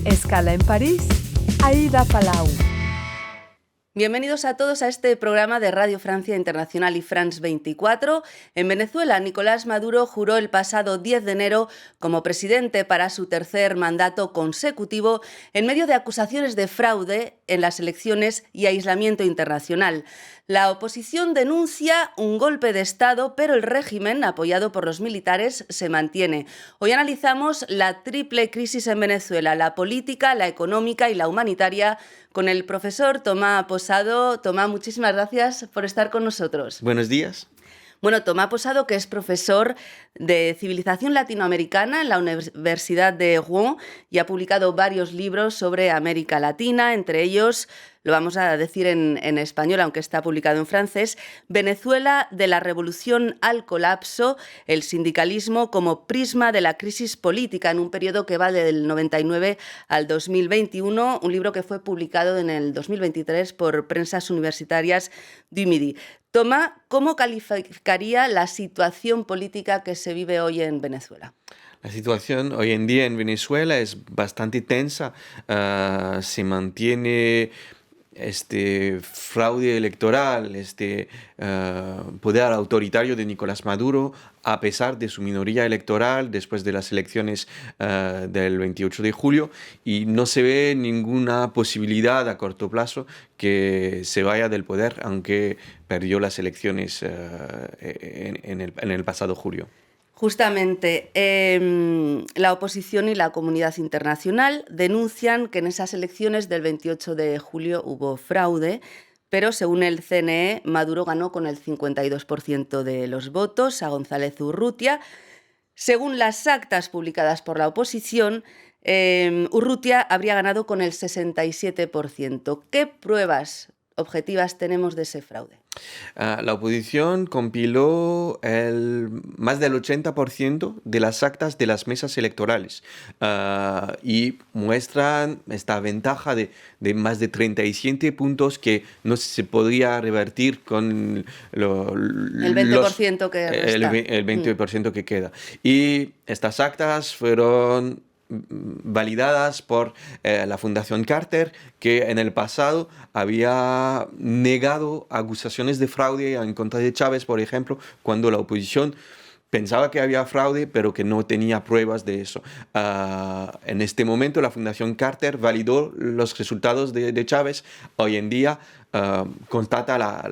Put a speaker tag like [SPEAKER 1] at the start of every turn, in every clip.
[SPEAKER 1] Escala en París, Aida Palau.
[SPEAKER 2] Bienvenidos a todos a este programa de Radio Francia Internacional y France 24. En Venezuela, Nicolás Maduro juró el pasado 10 de enero como presidente para su tercer mandato consecutivo en medio de acusaciones de fraude en las elecciones y aislamiento internacional. La oposición denuncia un golpe de Estado, pero el régimen, apoyado por los militares, se mantiene. Hoy analizamos la triple crisis en Venezuela, la política, la económica y la humanitaria, con el profesor Tomás Posado. Tomás, muchísimas gracias por estar con nosotros.
[SPEAKER 3] Buenos días.
[SPEAKER 2] Bueno, Tomás Posado, que es profesor de Civilización Latinoamericana en la Universidad de Rouen y ha publicado varios libros sobre América Latina, entre ellos, lo vamos a decir en español, aunque está publicado en francés, Venezuela de la revolución al colapso, el sindicalismo como prisma de la crisis política en un periodo que va del 99 al 2021, un libro que fue publicado en el 2023 por Prensas Universitarias du Midi. Tomás, ¿cómo calificaría la situación política que se vive hoy en Venezuela?
[SPEAKER 3] La situación hoy en día en Venezuela es bastante tensa. Se mantiene este fraude electoral, poder autoritario de Nicolás Maduro, a pesar de su minoría electoral después de las elecciones del 28 de julio, y no se ve ninguna posibilidad a corto plazo que se vaya del poder, aunque perdió las elecciones en el pasado julio.
[SPEAKER 2] Justamente, la oposición y la comunidad internacional denuncian que en esas elecciones del 28 de julio hubo fraude, pero según el CNE, Maduro ganó con el 52% de los votos a González Urrutia. Según las actas publicadas por la oposición, Urrutia habría ganado con el 67%. ¿Qué pruebas objetivas tenemos de ese fraude?
[SPEAKER 3] La oposición compiló más del 80% de las actas de las mesas electorales y muestran esta ventaja de más de 37 puntos que no se podría revertir con
[SPEAKER 2] el 20% que resta.
[SPEAKER 3] El 20% que queda. Y estas actas fueron validadas por la Fundación Carter, que en el pasado había negado acusaciones de fraude en contra de Chávez, por ejemplo, cuando la oposición pensaba que había fraude, pero que no tenía pruebas de eso. En este momento, la Fundación Carter validó los resultados de Chávez. Hoy en día constata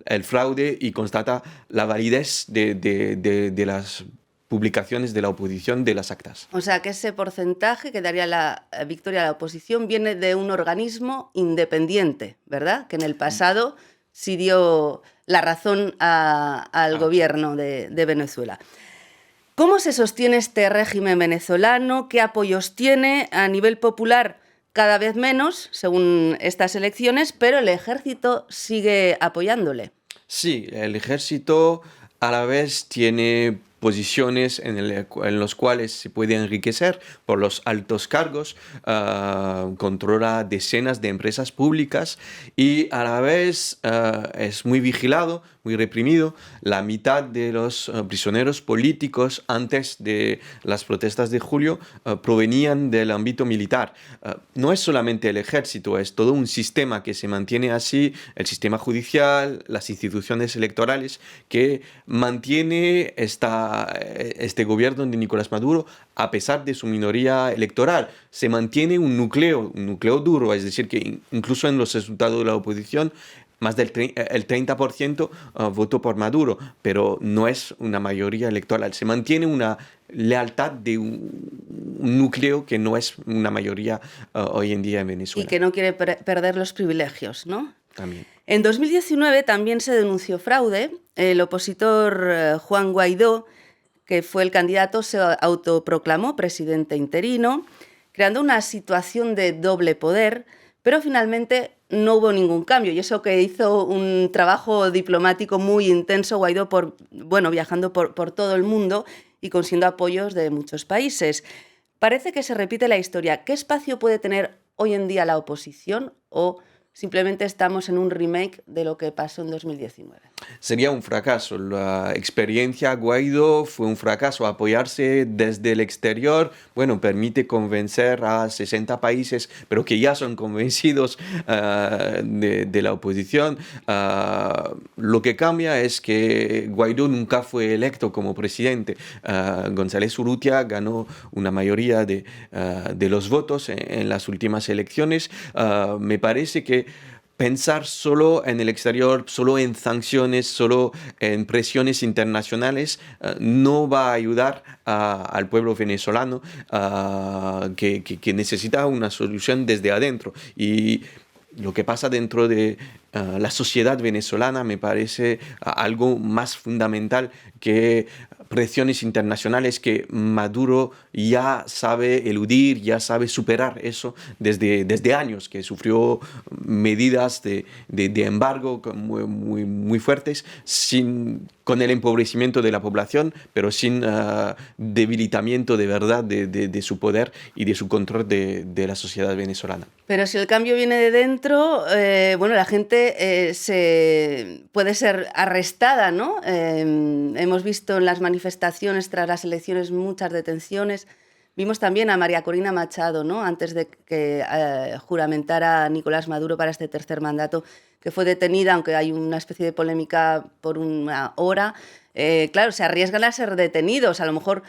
[SPEAKER 3] el fraude y constata la validez de las publicaciones de la oposición de las actas.
[SPEAKER 2] O sea, que ese porcentaje que daría la victoria a la oposición viene de un organismo independiente, ¿verdad? Que en el pasado sí dio la razón al gobierno de Venezuela. ¿Cómo se sostiene este régimen venezolano? ¿Qué apoyos tiene? A nivel popular, cada vez menos, según estas elecciones, pero el ejército sigue apoyándole.
[SPEAKER 3] Sí, el ejército a la vez tiene posiciones en los cuales se puede enriquecer por los altos cargos, controla decenas de empresas públicas y a la vez es muy vigilado, muy reprimido. La mitad de los prisioneros políticos antes de las protestas de julio provenían del ámbito militar. No es solamente el ejército, es todo un sistema que se mantiene así, el sistema judicial, las instituciones electorales, que mantiene este gobierno de Nicolás Maduro a pesar de su minoría electoral. Se mantiene un núcleo duro, es decir, que incluso en los resultados de la oposición más del 30% votó por Maduro, pero no es una mayoría electoral. Se mantiene una lealtad de un núcleo que no es una mayoría hoy en día en Venezuela.
[SPEAKER 2] Y que no quiere perder los privilegios, ¿no?
[SPEAKER 3] También.
[SPEAKER 2] En 2019 también se denunció fraude. El opositor Juan Guaidó, que fue el candidato, se autoproclamó presidente interino, creando una situación de doble poder, pero finalmente no hubo ningún cambio. Y eso que hizo un trabajo diplomático muy intenso Guaidó, viajando por todo el mundo y consiguiendo apoyos de muchos países. Parece que se repite la historia. ¿Qué espacio puede tener hoy en día la oposición o simplemente estamos en un remake de lo que pasó en 2019?
[SPEAKER 3] Sería un fracaso. La experiencia Guaidó fue un fracaso. Apoyarse desde el exterior, bueno, permite convencer a 60 países, pero que ya son convencidos de la oposición. Lo que cambia es que Guaidó nunca fue electo como presidente. González Urrutia ganó una mayoría de los votos en las últimas elecciones. Me parece que pensar solo en el exterior, solo en sanciones, solo en presiones internacionales, no va a ayudar al pueblo venezolano que necesita una solución desde adentro. Y lo que pasa dentro de la sociedad venezolana me parece algo más fundamental que presiones internacionales que Maduro ya sabe eludir, ya sabe superar eso desde años, que sufrió medidas de embargo muy fuertes, con el empobrecimiento de la población, pero sin debilitamiento de verdad de su poder y de su control de la sociedad venezolana.
[SPEAKER 2] Pero si el cambio viene de dentro, bueno, la gente puede ser arrestada, ¿no? Hemos visto en las manifestaciones tras las elecciones muchas detenciones. Vimos también a María Corina Machado, ¿no? Antes de que juramentara Nicolás Maduro para este tercer mandato, que fue detenida, aunque hay una especie de polémica por una hora. Claro, se arriesgan a ser detenidos. A lo mejor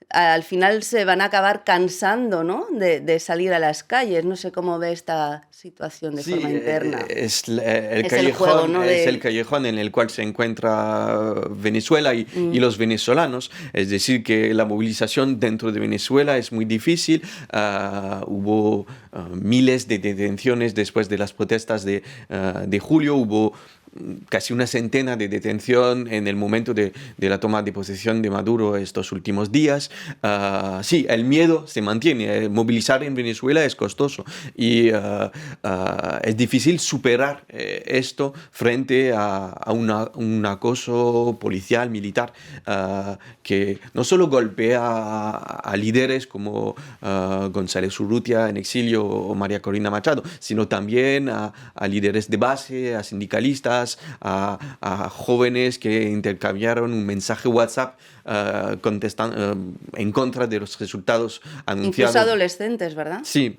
[SPEAKER 2] al final se van a acabar cansando, ¿no? de salir a las calles. No sé cómo ve esta situación de forma interna.
[SPEAKER 3] Es el
[SPEAKER 2] Es
[SPEAKER 3] callejón,
[SPEAKER 2] el juego, ¿no?
[SPEAKER 3] es el callejón en el cual se encuentra Venezuela y los venezolanos. Es decir, que la movilización dentro de Venezuela es muy difícil. Hubo miles de detenciones después de las protestas de julio. Hubo casi una centena de detención en el momento de la toma de posesión de Maduro estos últimos días. Sí, el miedo se mantiene. Movilizar en Venezuela es costoso y es difícil superar esto frente a un acoso policial, militar, que no solo golpea a líderes como González Urrutia en exilio o María Corina Machado, sino también a líderes de base, a sindicalistas, a jóvenes que intercambiaron un mensaje WhatsApp contestando en contra de los resultados anunciados.
[SPEAKER 2] Incluso adolescentes, ¿verdad?
[SPEAKER 3] Sí.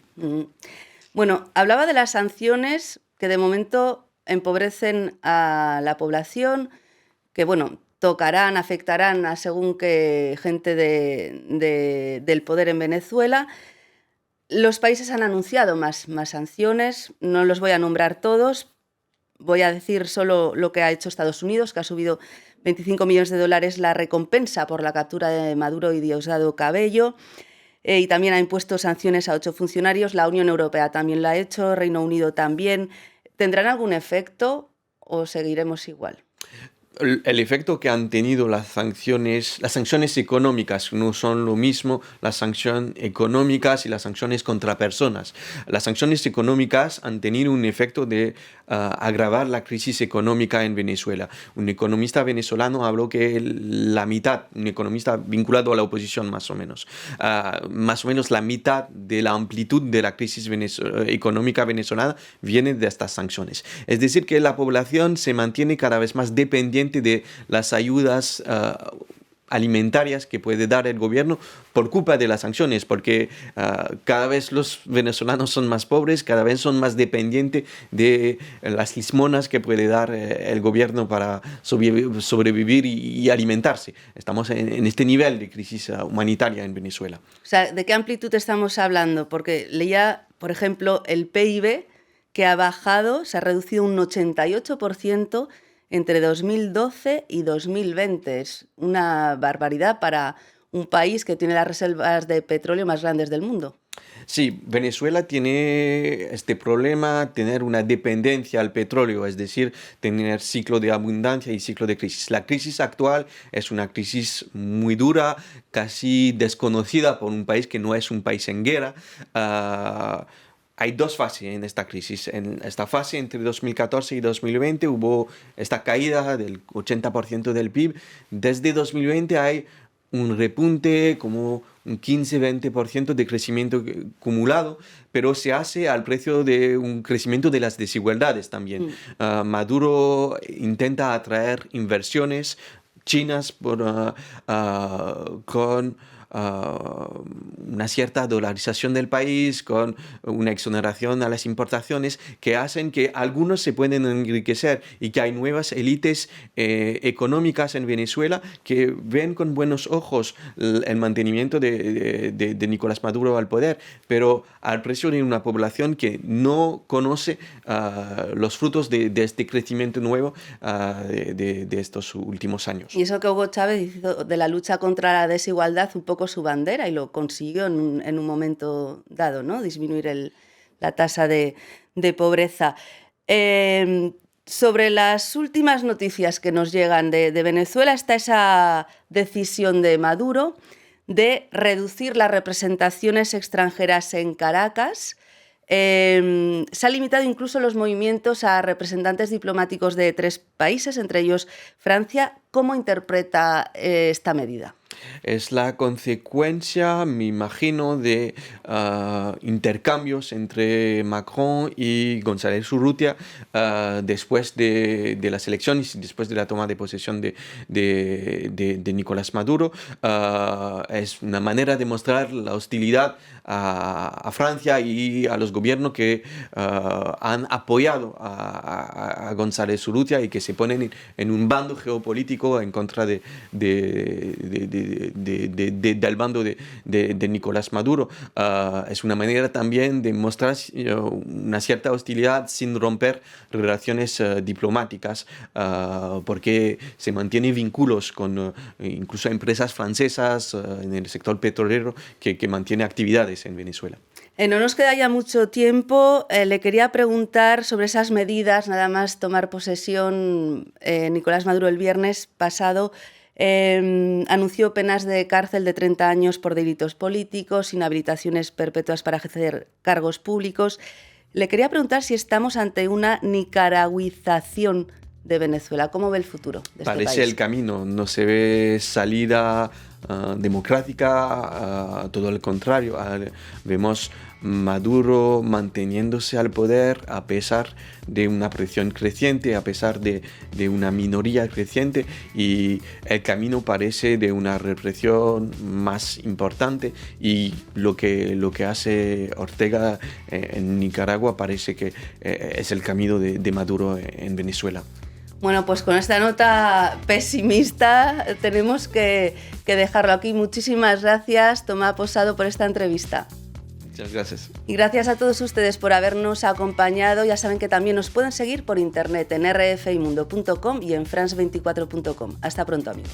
[SPEAKER 2] Bueno, hablaba de las sanciones que de momento empobrecen a la población, que bueno, tocarán, afectarán a según qué gente del poder en Venezuela. Los países han anunciado más sanciones, no los voy a nombrar todos. Voy a decir solo lo que ha hecho Estados Unidos, que ha subido $25 millones la recompensa por la captura de Maduro y Diosdado Cabello, y también ha impuesto sanciones a 8 funcionarios. La Unión Europea también lo ha hecho, Reino Unido también. ¿Tendrán algún efecto o seguiremos igual?
[SPEAKER 3] El efecto que han tenido las sanciones económicas no son lo mismo las sanciones económicas y las sanciones contra personas. Las sanciones económicas han tenido un efecto de agravar la crisis económica en Venezuela. Un economista venezolano habló que la mitad, un economista vinculado a la oposición más o menos la mitad de la amplitud de la crisis económica venezolana viene de estas sanciones. Es decir, que la población se mantiene cada vez más dependiente de las ayudas alimentarias que puede dar el gobierno por culpa de las sanciones, porque cada vez los venezolanos son más pobres, cada vez son más dependientes de las limosnas que puede dar el gobierno para sobrevivir y alimentarse. Estamos en este nivel de crisis humanitaria en Venezuela.
[SPEAKER 2] O sea, ¿de qué amplitud estamos hablando? Porque leía, por ejemplo, el PIB que ha bajado, se ha reducido un 88% entre 2012 y 2020. Es una barbaridad para un país que tiene las reservas de petróleo más grandes del mundo.
[SPEAKER 3] Sí, Venezuela tiene este problema, tener una dependencia al petróleo, es decir, tener ciclo de abundancia y ciclo de crisis. La crisis actual es una crisis muy dura, casi desconocida por un país que no es un país en guerra. Hay dos fases en esta crisis. En esta fase, entre 2014 y 2020, hubo esta caída del 80% del PIB. Desde 2020 hay un repunte como un 15-20% de crecimiento acumulado, pero se hace al precio de un crecimiento de las desigualdades también. Maduro intenta atraer inversiones chinas con una cierta dolarización del país, con una exoneración a las importaciones que hacen que algunos se pueden enriquecer y que hay nuevas élites económicas en Venezuela que ven con buenos ojos el mantenimiento de Nicolás Maduro al poder, pero al precio de una población que no conoce los frutos de este crecimiento nuevo de estos últimos años.
[SPEAKER 2] Y eso que Hugo Chávez hizo de la lucha contra la desigualdad un poco su bandera y lo consiguió en un momento dado, ¿no? Disminuir la tasa de pobreza. Sobre las últimas noticias que nos llegan de Venezuela está esa decisión de Maduro de reducir las representaciones extranjeras en Caracas. Se ha limitado incluso los movimientos a representantes diplomáticos de 3 países, entre ellos Francia. ¿Cómo interpreta esta medida?
[SPEAKER 3] Es la consecuencia, me imagino, de intercambios entre Macron y González Urrutia después de las elecciones y después de la toma de posesión de Nicolás Maduro. Es una manera de mostrar la hostilidad a Francia y a los gobiernos que han apoyado a González Urrutia y que se ponen en un bando geopolítico en contra del bando de Nicolás Maduro. Es una manera también de mostrar una cierta hostilidad sin romper relaciones diplomáticas, porque se mantienen vínculos con incluso empresas francesas en el sector petrolero que mantiene actividades en Venezuela.
[SPEAKER 2] No nos queda ya mucho tiempo. Le quería preguntar sobre esas medidas, nada más tomar posesión. Nicolás Maduro el viernes pasado anunció penas de cárcel de 30 años por delitos políticos, inhabilitaciones perpetuas para ejercer cargos públicos. Le quería preguntar si estamos ante una nicaragüización de Venezuela. ¿Cómo ve el futuro de este país?
[SPEAKER 3] Parece el camino, no se ve salida democrática, todo lo contrario. Vemos Maduro manteniéndose al poder a pesar de una presión creciente, a pesar de una minoría creciente, y el camino parece de una represión más importante, y lo que hace Ortega en Nicaragua parece que es el camino de Maduro en Venezuela.
[SPEAKER 2] Bueno, pues con esta nota pesimista tenemos que dejarlo aquí. Muchísimas gracias, Tomás Posado, por esta entrevista.
[SPEAKER 3] Muchas gracias.
[SPEAKER 2] Y gracias a todos ustedes por habernos acompañado. Ya saben que también nos pueden seguir por internet en rfimundo.com y en france24.com. Hasta pronto, amigos.